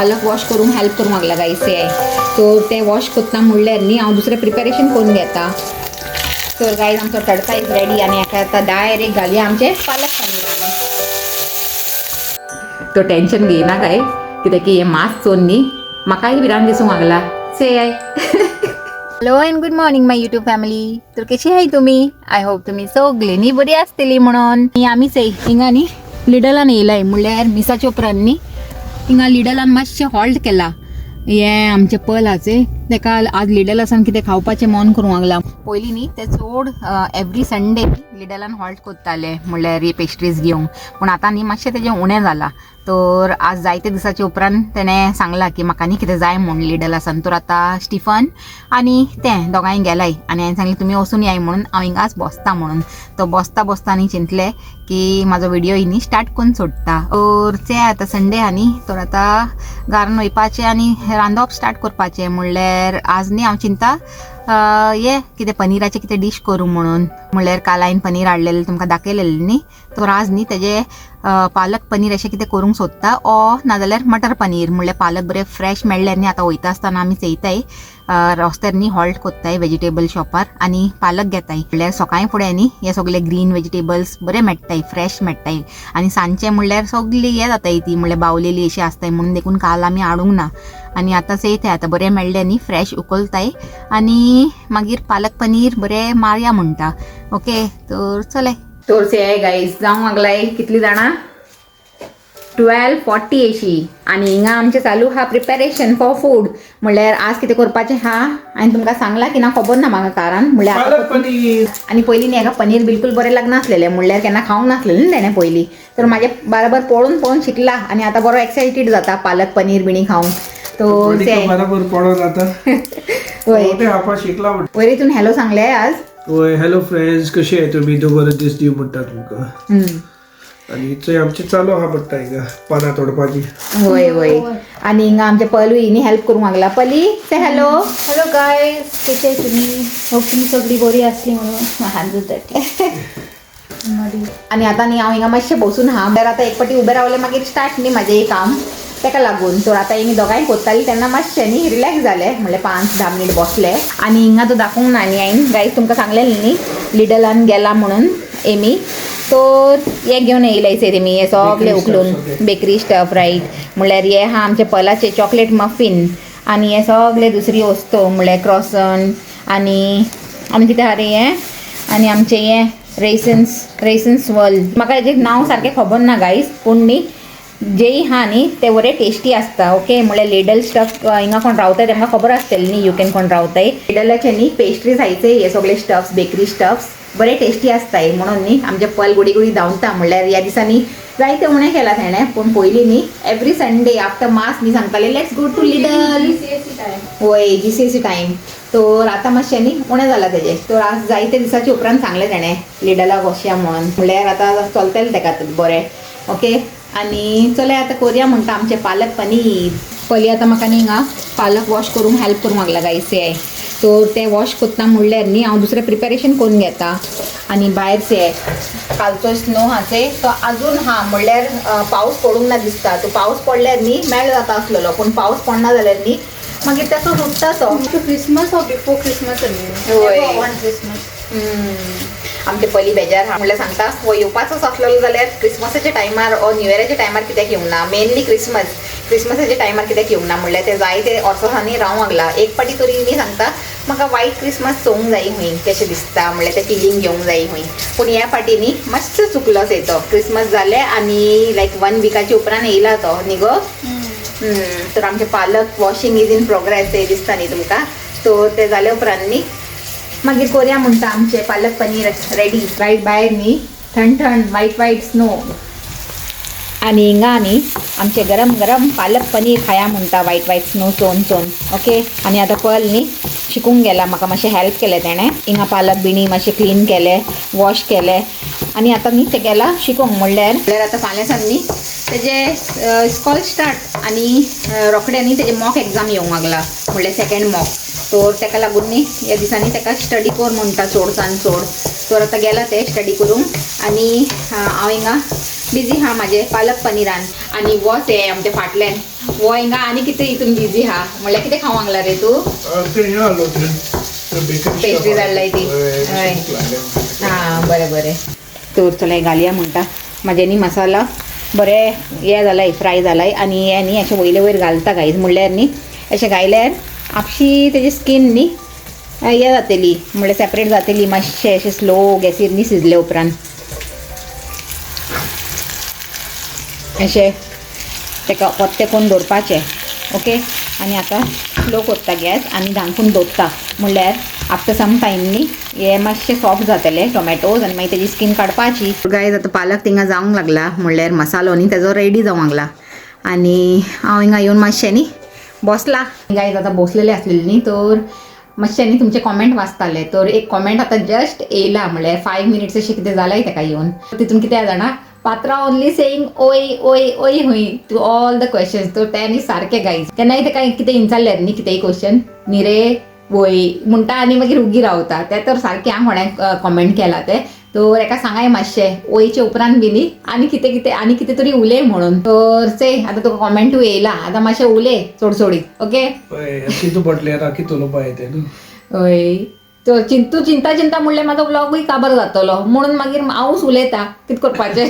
पालक वॉश करूंक हेल्प करूंक लागला गायचे तो ते वॉश कोत्ता म्हणल्यार न्ही हांव दुसरें प्रिपेरेशन करून घेता. तर गायज आमचो तडका इज रेडी आनी हाका आतां डायरेक्ट घालया आमचे पालक पनीर. तो टेंशन घेयना काय कित्याक हे मास चोन न्ही म्हाकाय भिरांत दिसूंक लागला से आय. Hello and good morning my YouTube family. तर कशी आहे तुम्ही? आय होप तुम्ही सगळी न्ही बरी आसतली म्हणून. आमीच हिंगा न्ही लिडलान येयलाय म्हणल्यार मिसाच्या उपरांत न्ही हिंगा लिडलान मातशें हॉल्ट केला. हे आमचे पलाचे तेका आज लिडलासान कितें खावपाचें मन करूंक लागला. पयलीं न्ही ते चड एवरी संडे लिडलान हॉल्ट कोत्ताले म्हणल्यार हे पेस्ट्रीज घेवंक. पूण आतां न्ही मातशें तेजें उणें जालां. तर आज जायते दिसाचे उपरांत तेणें सांगलां की म्हाका न्ही कितें जाय म्हूण लिडलासान. तर आतां स्टिफन आनी तें दोगांय गेलाय आनी हांवें सांगलें तुमी वचून याय म्हणून हांव हिंगाच बसता म्हणून. तो बसता न्ही चिंतलें की म्हाजो व्हिडिओ न्ही स्टार्ट करून सोडटा. तर ते आतां संडे आहा न्ही तर आतां घरान वयपाचें आनी रांदप स्टार्ट करपाचें म्हणल्यार आज न्ही हांव चिंता ये कितें पनिराचें कितें डीश करूं म्हणून. म्हणल्यार काल हांवें पनीर हाडलेलें तुमकां दाखयलेलें न्ही. तर आज न्ही तेजें पालक पनीर अशें कितें करूंक सोदता ओ नाजाल्यार मटर पनीर. म्हणल्यार पालक बरें फ्रेश मेळ्ळें न्ही आतां वयता आसतना आमी चयताय रस्त्यार न्ही हॉल्ट कोत्ताय वेजिटेबल शॉपार आनी पालक घेताय. म्हणल्यार सकाळीं फुडें न्ही हे सगळे ग्रीन वेजिटेबल्स बरे मेळटाय फ्रेश मेळटाय आनी सांजचें म्हणल्यार सगळी हे जाताय ती म्हणल्यार बावलेली अशी आसताय म्हणून देखून काल आमी हाडूंक ना. आनी आतां चयताय आतां बरें मेळ्ळें न्ही फ्रेश उकलताय आनी मागीर पालक पनीर बरें मारया म्हणटा. ओके तर चले. तर से गायज जावंक लागलाय कितली जाणां 12:40 अशी आनी हिंगा आमचें चालू हा प्रिपेरेशन फॉर फूड. म्हणल्यार आज कितें करपाचें हा हांवें तुमकां सांगलां की ना खबर ना म्हाका कारण म्हणल्यार आनी पयलीं न्ही हाका पनीर बिलकूल बरें लागनासलेलें म्हणल्यार केन्ना खावंक नासलेलें न्ही तेणें पयलीं. तर म्हाजें बरोबर पळोवन शिकला आनी आतां बरो एक्सायटेड जाता पालक पनीर बिणी खावंक. तो बरोबर पळोवन आता वयर हितून हॅलो सांगलें आज. होय हॅलो फ्रेंड्स कशे आहे तुम्ही? तो बरो दीस दिव म्हणटा तुमकां. आणि थंय आमचें चालू आहा म्हणटा हिंगा पानां तोडपाची. होय होय आनी हिंगा आमचे पलूय न्ही हेल्प करूंक लागला. पली से हॅलो. हॅलो गायज कशे आहे तुम्ही? होप तुम्ही सगळी बरी आसली म्हणून हांजूच आनी आतां न्ही हांव हिंगा मातशें बसून आहा म्हणल्यार आतां एक पाटी उबें रावलें मागीर स्टार्ट न्ही म्हाजें काम तेका लागून. तर आतां हिंग दोगांय कोत्तालीं तेन्ना मातशें न्ही रिलॅक्स जालें म्हणल्यार 5-10 मिनीट बसलें. आनी हिंगा तो दाखोवंक ना न्ही हांवें गायज तुमकां सांगलेलें न्ही लिडलान गेला म्हणून एमी. तर हे घेवन येयलायचे तेमी हे सगळे उखलून बेकरी स्टफ रायट. म्हणल्यार हे हा आमचे पलाचे चॉकलेट मफिन आनी हे सगळे दुसरी वस्तू म्हणल्यार क्रॉसन आनी कितें आहा रे हें आनी आमचे हे रेसन्स वर्ल्ड. म्हाका हेजें नांव सारकें खबर ना गायज पूण न्ही जेय हा न्ही ते बरे टेस्टी आसता. ओके म्हणल्यार लिडल स्टफ हिंगा कोण रावताय तेमकां खबर आसतलें न्ही यू कॅन कोण रावताय. लिडलाचे न्ही पेस्ट्रीज हायचे हे सगळे स्टफ्स बेकरी स्टफ्स बरे टेस्टी आसताय म्हणून न्ही आमचे पल गुडी धांवता. म्हणल्यार ह्या दिसांनी जायते उणें केला तेणें पूण पयलीं न्ही एवरी संडे आफ्टर मास न्ही सांगताले लेट्स गो टू लिडल. होय GCSE टायम. तर आतां मातशें न्ही उणें जालां तेजें. तर आज जायते दिसाचे उपरांत सांगलें तेणें लिडलाक वचया म्हणून. म्हणल्यार आतां चलतलें तेका बरें. ओके आनी चले आतां करया म्हणटा आमचें पालक पनीर. पयलीं आतां म्हाका न्ही हिंगा पालक वॉश करूंक हेल्प करूंक लागला गायचे. तर ते वॉश कोत्ता म्हणल्यार न्ही हांव दुसरें प्रिपेरेशन करून घेता. आनी भायरचे कालचो स्नो हाचे तो आजून हा म्हणल्यार पावस पडूंक ना दिसता. तो पावस पडल्यार न्ही मेळ जाता आसलेलो पूण पावस पडना जाल्यार न्ही मागीर तेचो सुट्टा तो. क्रिसमस ऑर बिफोर क्रिसमस आमचे पयलीं बेजार हा म्हणल्यार सांगता हो येवपाचोच आसलेलो जाल्यार क्रिसमसाच्या टायमार ओ न्यू इयराच्या टायमार कित्याक येवंक ना. मेनली क्रिसमसाच्या टायमार कित्याक येवंक ना म्हणल्यार ते जायते ऑर्सोसांनी रावंक लागला. एक पाटी तरी न्ही सांगता म्हाका वायट क्रिसमस चोवंक जाय खंय कशें दिसता म्हणल्यार ते फिलींग घेवंक जाय खंय. पूण ह्या फाटी न्ही मातसो चुकलो तो क्रिसमस जालें आनी लायक 1 विकाच्या उपरांत येयला तो न्ही गो. तर आमचे पालक वॉशिंग इज इन प्रोग्रेस ते दिसता न्ही तुमकां. तो ते जाले उपरांत न्ही मागीर करया म्हणटा आमचे पालक पनीर रेडी. रायट भायर न्ही थंड वायट स्नो आनी हिंगा न्ही आमचे गरम गरम पालक पनीर खाया म्हणटा वायट स्नो चोवन. ओके आनी आतां पल न्ही शिकूंक गेला म्हाका मातशें हेल्प केलें तेणें. हिंगा पालक बिणी मातशें क्लीन केलें वॉश केलें आनी आतां न्ही ते गेला शिकूंक. म्हणल्यार आतां फाल्यांसान न्ही तेजे स्कॉल स्टार्ट आनी रोखडे न्ही तेजे मॉक एग्जाम येवंक लागला म्हणल्यार सेकेंड मॉक. तर तेका लागून न्ही ह्या दिसांनी तेका स्टडी कर म्हणटा चडसान चड. तर आतां गेला ते स्टडी करूंक आनी हांव हिंगा बिझी हा माझे पालक पनीरान आणि वॉस आहे आमच्या फाटल्यान वो हिंगा आणि किती इथून बिझी हा म्हणल्यार किती खावंक लागला रे तू पेस्ट्री जाडलाय ती हय हां बरें बरें तर चला घालया म्हणटा म्हाज्यानी मसाला बरें हें जालाय फ्राय जालाय आणि हें न्ही अशें वयले वयर घालता गायज म्हणल्यार न्ही अशें घायल्यार आपशी तेजी स्कीन न्ही हें जातली म्हणल्यार सेपरेट जातली मातशें अशें स्लो गॅसीर न्ही शिजले उपरांत अशें तेका पत्ते करून दवरपाचें ओके आणि आता स्लो करता गॅस आणि धांकून दवरता म्हणल्यार आफ्टर सम टायम न्ही हे मातशें सॉफ्ट जातले टोमॅटोज आनी मागीर तेजी स्कीन काडपाची गायज आतां पालक थिंगा जावंक लागला म्हणल्यार मसालो न्ही तेजो रेडी जावंक लागला आनी हांव हिंगा येवन मातशें न्ही बसला गायज आतां बसलेले आसलेले न्ही तर मातशें न्ही तुमचे कॉमेंट वाचताले तर एक कॉमेंट आतां जस्ट येयला म्हणल्यार 5 मिनिट्स अशें कितें जालाय तेका येवन तितून कितें जाणा पात्रा ओनली सेईंग ओय ओय ओय हुई टू ऑल द क्वेश्चन्स तर ते न्ही सारके गायज केन्नाय तेका कितें विचारल्यार न्ही कितेंय क्वेश्चन न्ही रे वय म्हणटा आनी मागीर उगी रावता ते तर सारकें हांव कोणें कॉमेंट केला ते तर एका सांगाय मातशें वयचे उपरांत बी न्ही आनी कितें तरी उलय म्हणून तर से आतां तुका कॉमेंटूय येयला आतां मातशें उलय चोडचोडीत ओके कितू पडले राखी उलोवपा येते न्हू हय तो तूं चिंता म्हणल्यार म्हाजो ब्लॉगूय काबार जातलो म्हणून मागीर हांवूच उलयता कितें करपाचें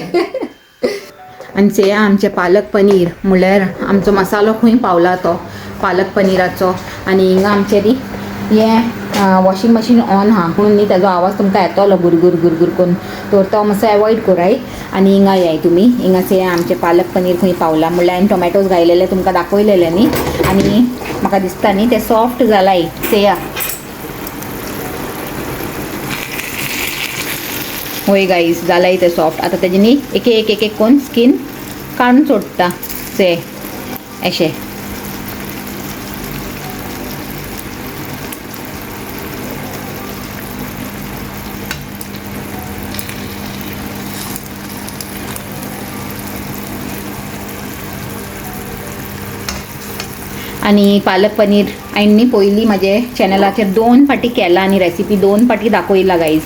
आनी से आमचें पालक पनीर म्हणल्यार आमचो मसालो खंय पावला तो पालक पनीराचो आनी हिंगा आमचें न्ही हें वॉशिंग मशीन ऑन हा म्हणून न्ही तेजो आवाज तुमकां येतलो गुरगुर गुरगुर करून तर तो मातसो एवॉयड कराय आनी हिंगा येय तुमी हिंगा से आमचें पालक पनीर खंय पावला म्हणल्यार हांवें टोमॅटोज घायलेले तुमकां दाखयलेले न्ही आनी म्हाका दिसता न्ही ते सॉफ्ट जालाय सेया होय गाईज जालाय ते सॉफ्ट आतां तेजे न्ही एक एक कोण स्कीन काडून सोडटा से अशें आणि पालक पनीर हांवें न्ही पयलीं म्हाजे चॅनलाचेर 2 फाटी केला आनी रेसिपी 2 फाटी दाखयला गायज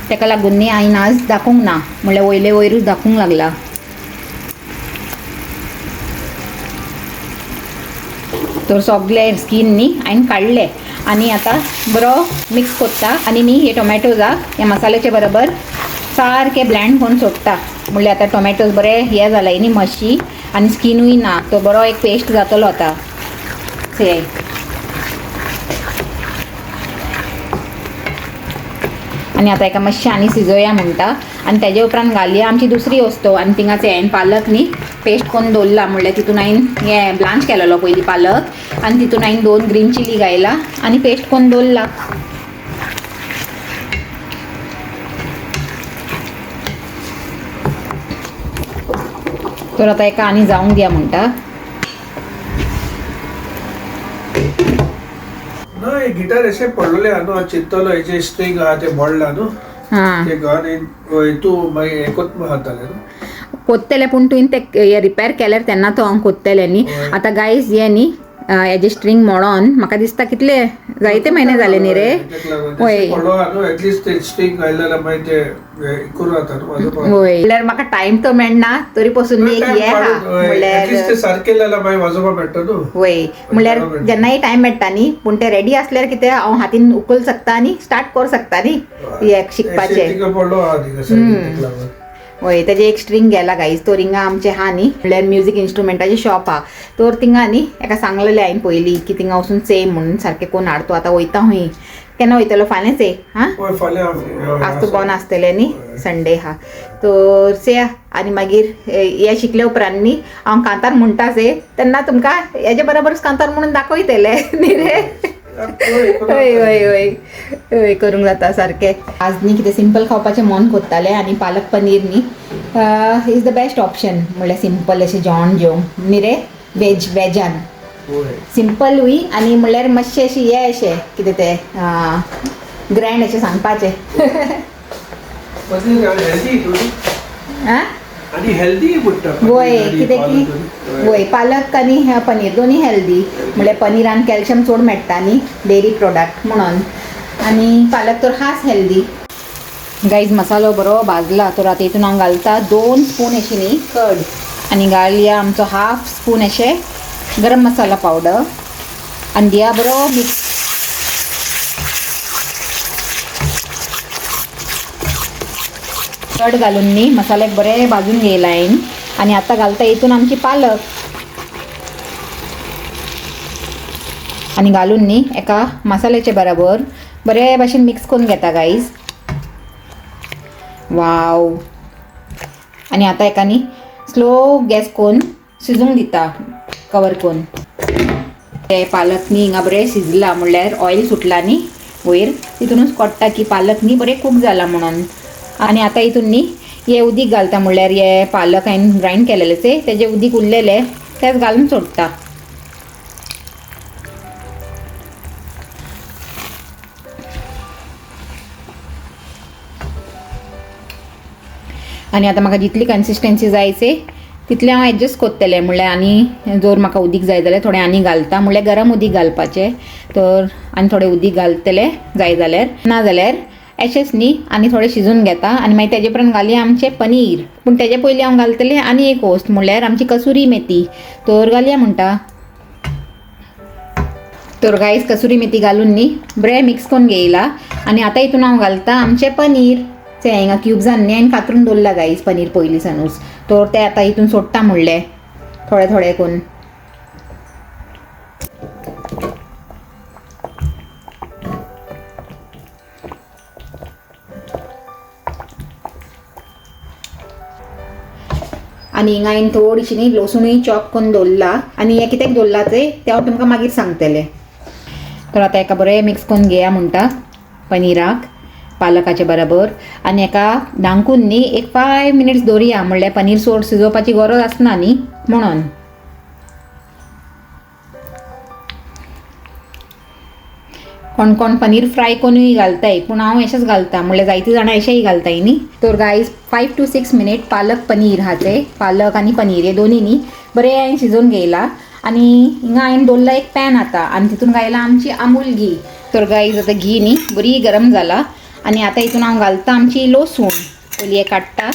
तेका लागून न्ही हांवें आज दाखोवंक ना म्हणल्यार वयले वयरूच दाखोवंक लागला तर सगळे स्कीन न्ही हांवें काडले आनी आतां बरो मिक्स करता आनी न्ही हे टोमॅटोजाक ह्या मसाल्याचे बरोबर सारके ब्लेंड करून सोडटा म्हणल्यार आतां टोमॅटोज बरे हे जालाय न्ही मशी आनी स्किनूय ना तो बरो एक पेस्ट जातलो आतां से आनी आतां एका मातशें आनी शिजोवया म्हणटा आनी तेजे उपरांत घालया आमची दुसरी वस्तू आनी थिंगाचे हांवें पालक न्ही पेस्ट करून दवरला म्हणल्यार तितून हांवें हें ब्लांच केलेलो पयलीं पालक आनी तितून हांवें 2 ग्रीन चिली घायला आनी पेस्ट करून दवरला तर आतां एका आनी जावंक दिया म्हणटा ना हे गिटार अशें पडलेले आहा न्हू चिंतलो हेचे स्ट्रिंग आहा ते मोडला न्हू ते घालून तूं मागीर हें कोत हाडटालें न्हू कोत्तेले पूण तुवें ते रिपेर केल्यार तेन्ना तो हांव कोत्तेले न्ही आतां गायज हे न्ही हेजे स्ट्रिंग मोडोन म्हाका दिसता कितले जायते म्हयने जाले न्ही रे होय एटलिस्ट ते स्ट्रिंग घायलेल्यार मागीर ते करून जाता न्हू होय म्हणल्यार म्हाका टायम तो मेळना तरी पासून एक हे आहा एटलिस्ट ते सारके जाल्यार मागीर वाजोवपा मेळटा न्हू होय म्हणल्यार जेन्नाय टायम मेळटा न्ही पूण ते रेडी असल्यार कितें हांव हातीन उखल शकता आनी स्टार्ट करूं शकता न्ही हे शिकपाचें पडलो आहा थिंगा होय तेजे एक स्ट्रिंग गेला गाईज तो रिंगा आमचे हा न्ही म्हणल्यार म्युजीक इन्स्ट्रुमेंटाचे शॉप हा तर थिंगा न्ही एका सांगलेलें हांवें पयलीं की थिंगा वचून चेय म्हणून सारकें कोण हाडतो आतां वयता हूंय केन्ना वयतलो फाल्यां चेय हां आज तूं बंद आसतलें न्ही संडे हा तर चेया आनी मागीर हे शिकले उपरांत न्ही हांव कांतार म्हणटा से तेन्ना तुमकां हेजे बरोबरच कांतार म्हणून दाखयतले न्ही रे हय हय हय हय करूंक जाता सारकें आज न्ही कितें सिंपल खावपाचें मन कोत्तालें आनी पालक पनीर न्ही इज द बेस्ट ऑप्शन म्हणल्यार सिंपल अशें जेवण जेवंक न्ही रे वेजान सिंपलूय आनी म्हणल्यार मातशें अशी हें अशें कितें तें ग्रँड अशें सांगपाचें आं आणि हेल्दी म्हणटा होय कितें की होय पालक आनी पनीर दोनी हेल्दी म्हणल्यार पनीरान कॅल्शियम चड मेळटा न्ही डेरी प्रोडक्ट म्हणून आनी पालक तर हाच हेल्दी गाईज मसालो बरो भाजला तर आता हितून हांव घालता 2 स्पून अशी न्ही कड आनी घालया आमचो 1/2 स्पून अशें गरम मसाला पावडर आनी दिया बरो मिक्स. कड घालून न्ही मसाल्याक बरें भाजून घेयला हांवें आनी आतां घालता हितून आमची पालक आनी घालून न्ही एका मसाल्याचे बरोबर बरे भाशेन मिक्स करून घेता गाईज. वाव. आनी आतां एका न्ही स्लो गॅस करून शिजूंक दिता कवर करून. ते पालक न्ही हिंगा बरें शिजला म्हणल्यार ऑयल सुटला न्ही वयर तितूनच कळटा की पालक न्ही बरें कूक जाला म्हणून. आनी आतां हितून न्ही हे उदीक घालता म्हणल्यार हे पालक हांवें ग्रायंड केलेले तेजे उदीक उरलेले तेच घालून सोडटा. आनी आतां म्हाका जितली कन्सिस्टन्सी जायचे तितले हांव एडजस्ट कोत्तलें म्हणल्यार आनी जर म्हाका उदीक जाय जाल्यार थोडें आनी घालता म्हणल्यार गरम उदीक घालपाचें तर आनी थोडें उदीक घालतलें जाय जाल्यार ना जाल्यार अशेंच न्ही आनी थोडें शिजून घेता आनी मागीर तेजे पर्यंत घालया आमचें पनीर. पूण तेजे पयलीं हांव घालतलें आनी एक वस्त म्हणल्यार आमची कसुरी मेथी तर घालया म्हणटा. तर गायज कसुरी मेथी घालून न्ही बरें मिक्स करून घेयला आनी आतां हितून हांव घालता आमचें पनीर. ते हिंगा क्युब्जान न्ही हांवें कातरून दवरला गायज पनीर पयलीं सानूच तर ते आतां हितून सोडटा म्हणलें थोडे थोडे करून. आनी हिंगा हांवें थोडीशी न्ही लसूणूय चॉप करून दवरला आनी हे कित्याक दवरला ते हांव तुमकां मागीर सांगतलें. तर आतां एका बरें मिक्स करून घेया म्हणटा पनिराक पालकाचे बरोबर आनी एका धांकून न्ही एक 5 मिनिट्स दवरया म्हणल्यार पनीर चड शिजोवपाची गरज आसना न्ही म्हणून. कोण कोण पनीर फ्राय करूनय घालताय पूण हांव अशेंच घालता म्हणल्यार जायतीं जाणां अशेंय घालताय न्ही. तर guys 5 to 6 minute palak paneer हाचे पालक आनी पनीर हे दोनी न्ही बरें हांवें शिजोवन घेयला. आनी हिंगा हांवें दवरला एक पॅन आतां आनी तितून घायला आमची अमूल घी. तर गायज आतां घी न्ही बरी गरम जाला आनी आतां हितून हांव घालता आमची लसूण पयलीं हे काडटा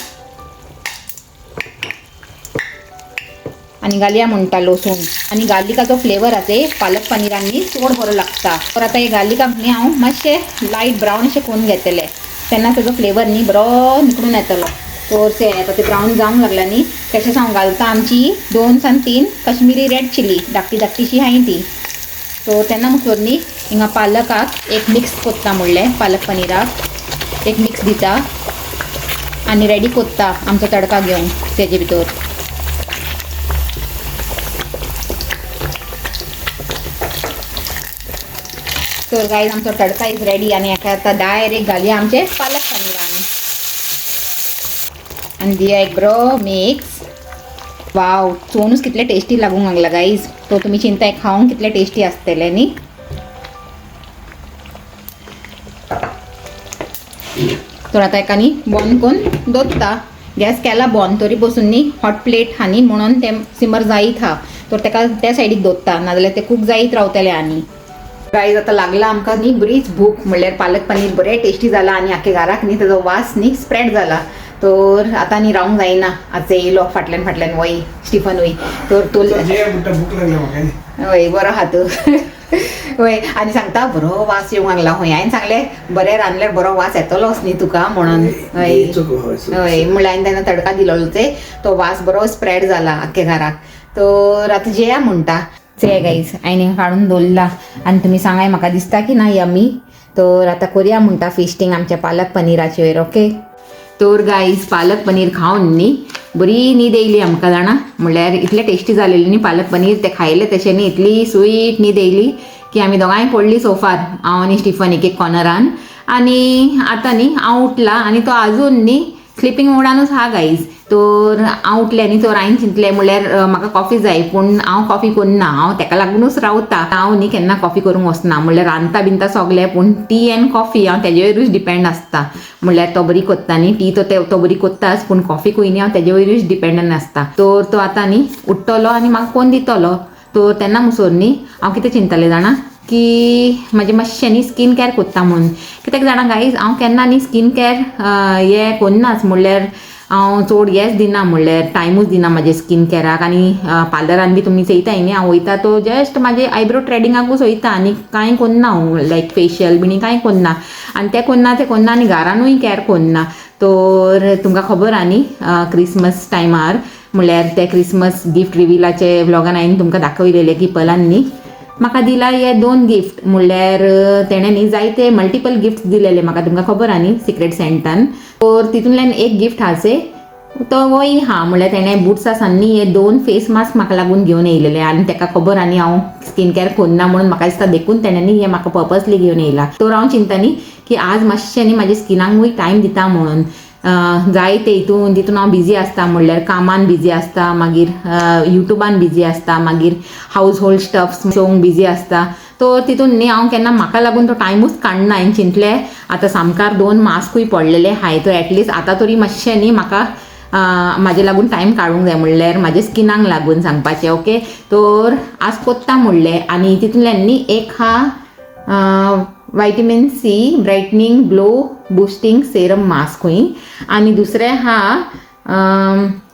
आनी घालया म्हणटा लसूण आनी गार्लिकाचो फ्लेवर आसा ते पालक पनिरान न्ही चड बरो लागता. तर आतां हे गार्लिकाक न्ही हांव मातशें लायट ब्रावन अशें करून घेतलें तेन्ना तेजो फ्लेवर न्ही बरो निकळून येतलो. तर ते आतां ते ब्रावन जावंक लागला न्ही तशेंच हांव घालता आमची 2 सान 3 कश्मीरी रेड चिली धाकटी धाकटीशी हाय ती. तो तेन्ना म्हणसर न्ही हिंगा पालकाक एक मिक्स कोत्ता म्हणलें पालक पनिराक एक मिक्स दिता आनी रेडी कोत्ता आमचो तडका घेवन तेजे भितर. तर गायज आमचो तडका इज रेडी आनी हेका आतां डायरेक्ट घालया आमचे पालक पनिरान आनी दिया एक बरो मिक्स. वाव चोनूच कितले टेस्टी लागूंक लागला गायज. तो तुमी चिंताय खावंक कितले टेस्टी आसतले न्ही. तर आतां एका न्ही बंद करून दवरता गॅस केला बंद तरी बसून न्ही हॉट प्लेट हा न्ही म्हणून ते सिमर जायत हा तर तेका त्या सायडीक दवरता नाजाल्यार ते खूब जायत रावतले. आनी गायज आतां लागला आमकां न्ही बरीच भूक म्हणल्यार पालक पनीर बरें टेस्टी जाला आनी आख्या घराक न्ही तेजो वास न्ही स्प्रेड जाला. तर आतां न्ही रावंक जायना आतां येयलो फाटल्यान फाटल्यान वय स्टिफनूय तर तो हय बरो आहा तो हय आनी सांगता बरो वास येवंक लागला. हय हांवें सांगलें बरें रांदल्यार बरो वास येतलोच न्ही तुका म्हणून. हय हय म्हणल्यार हांवें तेन्ना तडका दिलोलो ते तो वास बरो स्प्रेड जाला आख्या घराक. तर आतां जेया म्हणटा ते गायज हांवें काडून दवरला आनी तुमी सांगाय म्हाका दिसता की ना यम्मी. तर आतां करया म्हणटा फिस्टींग आमच्या पालक पनिराचे वयर. ओके तर गायज पालक पनीर खावन न्ही बरी न्हीद येयली आमकां जाणा म्हणल्यार इतलें टेस्टी जालेलें न्ही पालक पनीर ते खायलें तशें न्ही इतली स्वीट न्हीद येयली की आमी दोगांय पडली सोफार हांव आनी स्टिफन एक कॉर्नरान. आनी आतां न्ही हांव उठला आनी तो आजून न्ही स्लिपींग मोडानूच हा गायज. तर हांव उठलें न्ही तर हांवें चिंतलें म्हणल्यार म्हाका कॉफी जाय पूण हांव कॉफी करना हांव तेका लागूनच रावता. हांव न्ही केन्ना कॉफी करूंक वचना म्हणल्यार रांदता बिनता सगलें पूण टी एंड कॉफी हांव तेजे वयरूच डिपेंड आसता. म्हणल्यार तो बरी कोत्ता न्ही टी तो बरी कोत्ताच पूण कॉफीकूय न्ही हांव तेजे वयरूच डिपेंडंट आसता. तर तो आतां न्ही उठ्ठलो आनी म्हाका फोन दितलो. तर तेन्ना मुसोर न्ही हांव कितें चिंतलें जाणा की म्हाजे मातशें न्ही स्कीन केअर कोत्ता म्हणून. कित्याक जाणा गायज, हांव केन्ना न्ही स्कीन केअर हे कोन्नाच. म्हणल्यार हांव चड हेंच दिना, म्हणल्यार टायमूच दिना म्हाजे स्कीन केअराक. आनी पार्लरान बी तुमी चयताय न्ही हांव वयता तो जस्ट म्हाजे आयब्रो थ्रेडिंगाकूच वयता आनी कांय कोन्ना हांव, लायक फेशियल बिनी कांय कोन्ना. आनी तें कोन्ना आनी घरानूय केअर कोन्ना. तर तुमकां खबर आहा न्ही क्रिसमस टायमार, म्हणल्यार ते क्रिसमस गिफ्ट रिविलाचे व्लॉगान हांवें तुमकां दाखयलेले की पलांनी म्हाका दिला हे 2 गिफ्ट. म्हणल्यार तेणें न्ही जायते मल्टिपल गिफ्ट दिलेले म्हाका, तुमकां खबर आहा न्ही सिक्रेट सेंटान. तर तितूंतल्यान एक गिफ्ट आसे तो वय हा, म्हणल्यार तेणें बुट्सा सान्नी हे 2 फेस मास्क म्हाका लागून घेवन येयलेले. आनी ताका खबर आहा न्ही हांव स्कीन केअर कोन्ना म्हणून म्हाका दिसता देखून तेणें हे म्हाका पर्पसली घेवन येयला. तर हांव चिंता न्ही की आज मातशें न्ही म्हाज्या स्किनाकूय टायम दिता म्हणून. जायते तितून हांव बिजी आसता, म्हणल्यार कामान बिजी आसता, मागीर युट्यूबान बिजी आसता, मागीर हाऊस होल्ड स्टफ्स पळोवंक बिजी आसता. तो तितून न्ही हांव केन्ना म्हाका लागून तो टायमूच काडना. हांवें चिंतलें आतां सामकार 2 मास्कूय पडलेले हाय, तो एटलिस्ट आतां तरी मातशें न्ही म्हाका म्हाजे लागून टायम काडूंक जाय, म्हणल्यार म्हाजे स्किनाक लागून सांगपाचें. ओके, तर आज कोत्ता म्हणलें. आनी तितूंतल्यान न्ही एक हा vitamin C brightening glow boosting serum mask हुई, आनी दुसरें हा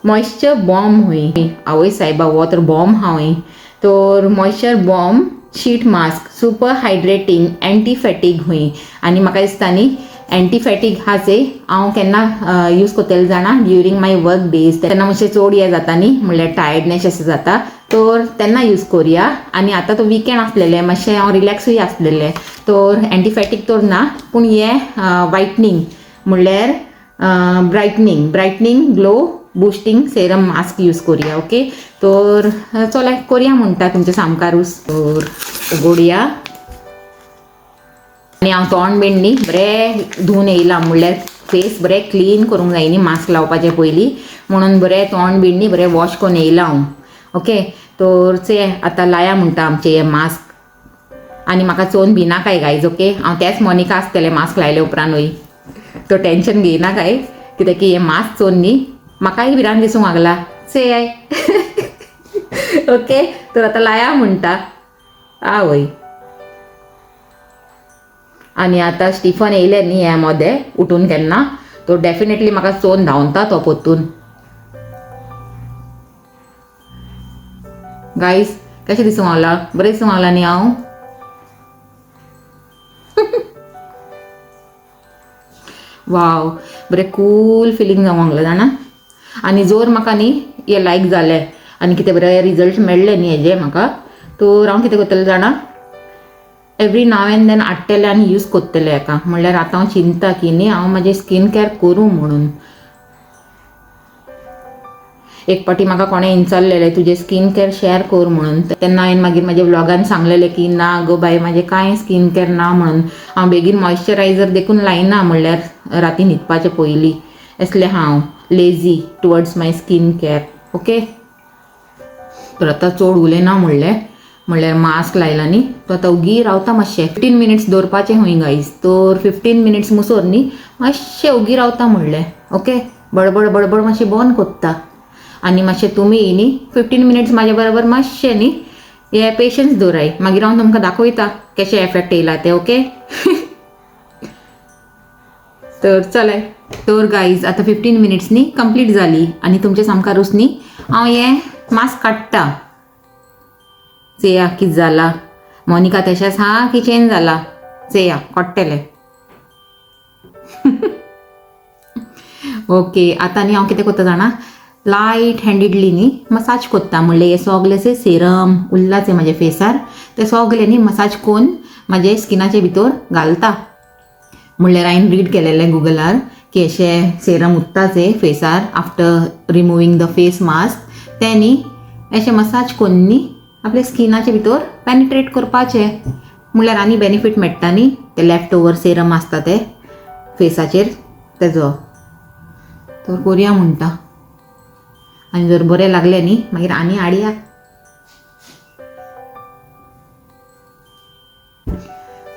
मॉइश्चर बॉम्ब हुई. आवय सायबा हो तर बॉम्ब हा हुई. तर moisture bomb sheet mask super hydrating anti fatigue हुई. आनी म्हाका दिसता न्ही एंटी फॅटीग हाचे हांव केन्ना यूज कोत्तेलें जाणा ड्युरींग माय वर्क डेज. तेन्ना मातशें चड हें जाता न्ही, म्हणल्यार टायर्डनेस अशें जाता, तर तेन्ना यूज करुया. आनी आतां तो विकेंड आसलेलें, मातशें हांव रिलॅक्सूय आसलेलें, तर एंटीफॅटीक तर ना, पूण हें व्हायटनींग म्हणल्यार brightening glow boosting serum mask use करुया. ओके, तर चला करुया म्हणटा तुमचें सामकारूच. तर उगडुया. आनी हांव तोंड बीन न्ही बरें धुवन येयलां, म्हणल्यार फेस बरें क्लीन करूंक जाय न्ही मास्क लावपाचे पयलीं, म्हणून बरें तोंड बीन न्ही बरें वॉश करून येयलां हांव. ओके, तर आतां लाया म्हणटा आमचें हें मास्क. आनी म्हाका चोवन भिना काय गायज. ओके, हांव तेच मोनिका आसतलें मास्क लायले उपरांतूय, तो टेन्शन घेयना काय, कित्याक हें मास्क चोवन न्ही म्हाकाय भिरांत दिसूंक लागला. आय ओके, तर आतां लाया म्हणटा. आवय, आनी आतां स्टिफन येयले न्ही ह्या मोदें उठून केन्ना, तो डेफिनेटली म्हाका चोवन धांवता तो पोत्तून. गायज कशें दिसूंक लागला? बरें दिसूंक लागला न्ही हांव? वाव, बरें कूल फिलींग जावंक लागलें जाणा. आनी जर म्हाका न्ही हें लायक जालें आनी कितें बरें रिजल्ट मेळ्ळे न्ही हेजे म्हाका, तर हांव कितें करतलें जाणा, एवरी नाव एंड देन हाडटलें आनी यूज कोत्तलें हेका. म्हणल्यार आतां हांव चिंता की न्ही हांव म्हाजें स्कीन केअर करूं म्हणून. एक पाटी म्हाका कोणें इंचारलेलें तुजें स्कीन केअर शेअर कर म्हणून, तेन्ना हांवें मागीर म्हाज्या व्लॉगान सांगलेलें की ना गो बाय म्हाजें कांय स्कीन केअर ना म्हणून. हांव बेगीन मॉइश्चरायझर देखून लायना, म्हणल्यार राती न्हिदपाचे पयलीं. असलें हांव लेझी टुवर्ड्स माय स्कीन केअर. ओके, तर आतां चड उलयना म्हणल्यार मास्क लायला न्ही, तो आतां उगी रावता मातशें 15 मिनिट्स दवरपाचें हूंय गायज. तर 15 मिनिट्स मुसोर न्ही मातशें उगी रावता म्हणलें. ओके, बडबड मातशें बंद कोत्ता. आनी मातशें तुमी न्ही 15 मिनिट्स म्हाज्या बरोबर मातशें न्ही हे पेशन्स दवराय, मागीर हांव तुमकां दाखयता कशें एफेक्ट येयला ते. ओके, तर चलय. तर गायज आतां 15 मिनिट्स न्ही कंप्लीट जाली आनी तुमचे सामकारूच न्ही हांव हें मास्क काडटा. चेया कितें जाला, मोनिका तशेंच हा की चेंज जाला? चेया काडटलें. ओके, आतां न्ही हांव कितें कोत्ता जाणा, लायट हँडिडली न्ही मसाज कोत्ता. म्हणल्यार हे सगळें सेरम उरलाचे म्हाज्या फेसार, ते सगळे न्ही मसाज करून म्हाजे स्किनाचे भितर घालता. म्हणल्यार हांवें रीड केलेलें गुगलार की अशें सेरम उत्ताचे फेसार after removing the face mask, ते न्ही अशें मसाज करून न्ही आपल्या स्किनाचे भितर पेनिट्रेट करपाचें. म्हणल्यार आनी बेनिफीट मेळटा न्ही ते लेफ्ट ओवर सेरम आसता ते फेसाचेर तेजो. तर करुया म्हणटा. आनी जर बरें लागलें न्ही मागीर आनी हाडया.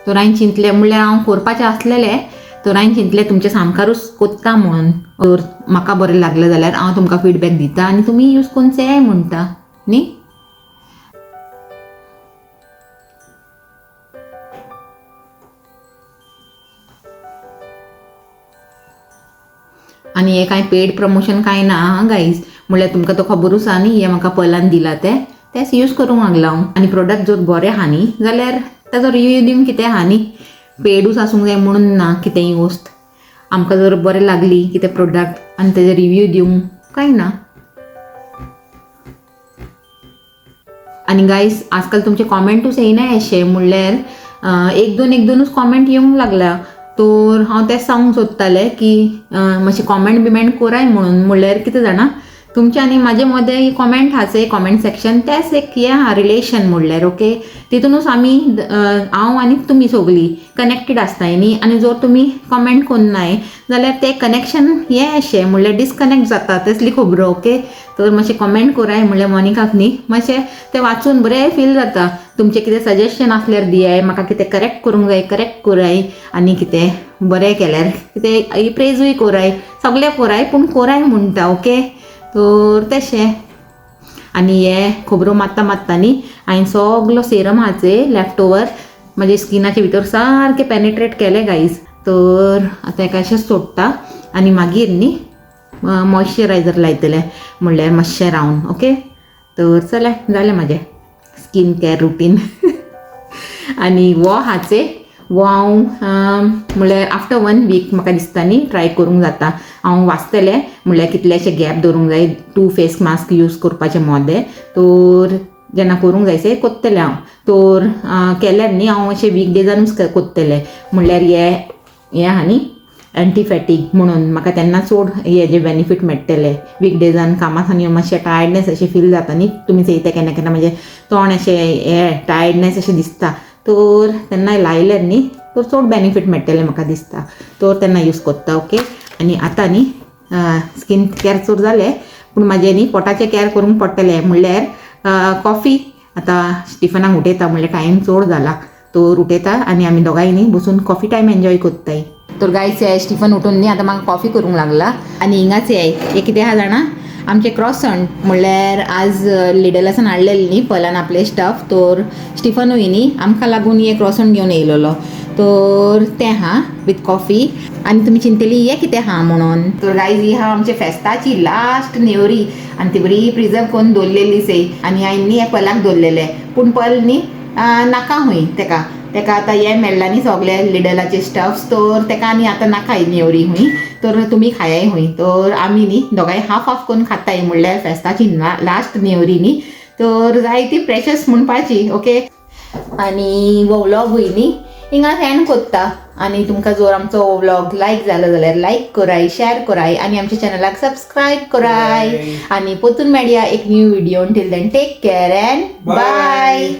तर हांवें चिंतलें, म्हणल्यार हांव करपाचें आसलेलें, तर हांवें चिंतलें तुमचें सामकारूच कोत्ता म्हणून. तर म्हाका बरें लागलें जाल्यार हांव तुमकां फीडबॅक दिता आनी तुमी यूज कोनचेंय म्हणटा न्ही. आणि हे काय पेड प्रमोशन काय ना गाईज, म्हणल्यार तुमकां तो खबरूच आहा न्ही, हे म्हाका पलान दिला तेच यूज करूंक लागला हांव. आनी प्रोडक्ट जर बरें आहा न्ही जाल्यार ताजो रिव्यू दिवन कितें आहा न्ही, पेडूच आसूंक जाय म्हणून ना कितेंय वस्त. आमकां जर बरें लागली कितें प्रोडक्ट आनी तेजो रिव्यू दिवंक काय ना. आनी गायज आजकाल तुमचे कॉमेंटूच येयनाय अशें, म्हणल्यार एक दोनूच कॉमेंट येवंक लागला. तर हांव तेंच सांगूंक सोदतालें की मातशें कॉमेंट बिमेंट कोराय म्हणून. म्हणल्यार कितें जाणा, तुमचे आनी म्हाजे मदें कॉमेंट आहा कॉमेंट सेक्शन, तेंच एक हें आहा रिलेशन म्हणल्यार. ओके, तितूनूच आमी हांव आनी तुमी सगळीं कनेक्टेड आसताय न्ही. आनी जर तुमी कॉमेंट कोन्नाय जाल्यार तें कनेक्शन हें अशें म्हणल्यार डिस्कनेक्ट जाता, तेसली खबरो. ओके, तर मातशें कॉमेंट कोराय म्हणल्यार मोनिकाक न्ही मातशें तें वाचून बरें फील जाता. तुमचें कितें सजेशन आसल्यार दियाय, म्हाका कितें करेक्ट करूंक जाय करेक्ट कोराय, आनी कितें बरें केल्यार कितें प्रेजूय कोराय, सगळें कोराय पूण कोराय म्हणटा. ओके, तर तशें. आनी हे खबरो मात्ता न्ही हांवें सगलो सेरम आहाचे लेफ्ट ओवर म्हाजे स्किनाचे भितर सारकें पेनेट्रेट केलें गायज. तर आतां हेका अशें सोडटा आनी मागीर न्ही मॉइश्चरायझर लायतलें म्हणल्यार मातशें रावन. ओके, तर चला जालें म्हाजें स्कीन केअर रुटीन. आनी वो हाचे वो हांव म्हणल्यार आफ्टर 1 वीक म्हाका दिसता न्ही ट्राय करूंक जाता. हांव वाचतलें म्हणल्यार कितलेशे गॅप दवरूंक जाय 2 फेस मास्क यूज करपाचें मोदें. तर जेन्ना करूंक जायसे कोत्तलें हांव. तर केल्यार न्ही हांव अशें वीक डेजानूच कोत्तलें, म्हणल्यार हें आहा न्ही एंटीफॅटीक म्हणून म्हाका तेन्ना चड हेजे बेनिफीट मेळटले. वीक डेजान कामासान येवन मातशें टायर्डनेस अशें फील जाता न्ही, तुमी चयता केन्ना केन्ना म्हणजे तोंड अशें हें टायर्डनेस अशें दिसता. तर तेन्ना लायल्यार न्ही तर चड बेनिफीट मेळटलें म्हाका दिसता. तर तेन्ना यूज कोत्ता. ओके, आनी आतां न्ही स्कीन केअर चड जालें पूण म्हाजें न्ही पोटाचें केअर करूंक पडटलें. म्हणल्यार कॉफी आतां स्टिफनाक उठयता म्हणल्यार टायम चड जाला. तर उठयता आनी आमी दोगांय न्ही बसून कॉफी टायम एन्जॉय कोत्ताय. तर गायज स्टिफन उठून न्ही आतां म्हाका कॉफी करूंक लागला. आनी हिंगाच हे कितें आहा जाणा, आमचे क्रॉसंट म्हणल्यार आज लिडलासान हाडलेलें न्ही पलान आपले स्टफ. तर स्टिफनूय न्ही आमकां लागून हे क्रॉसंट घेवन येयलेलो. तर तें आहा विथ कॉफी. आनी तुमी चिंतली हे कितें आहा म्हणून. तर गायज ही आहा आमचे फेस्ताची लास्ट नेवरी आनी ती बरी प्रिजर्व करून दवरलेली से. आनी हांवें न्ही हे पलाक दवरलेलें पूण पल न्ही नाका हुंय तेका आतां हे मेळ्ळा न्ही सगळे लिडलाचे स्टफ्स. तर तेका आनी आतां नाकाय नेवरी हुंय, तर तुमी खायाय हुंय. तर आमी न्ही दोगांय हाफ करून खाताय म्हणल्यार फेस्ताची लास्ट नेवरी न्ही. तर जाय ती प्रेशस म्हणपाची. ओके, आनी वो व्लॉगूय न्ही हिंगा एंड कोत्ता. आनी तुमकां जर आमचो व्लॉग लायक जालो जाल्यार लायक कराय, शेअर कराय आनी आमच्या चॅनलाक सबस्क्रायब कराय. आनी पोतून मेळया एक new video. Till then take care and bye.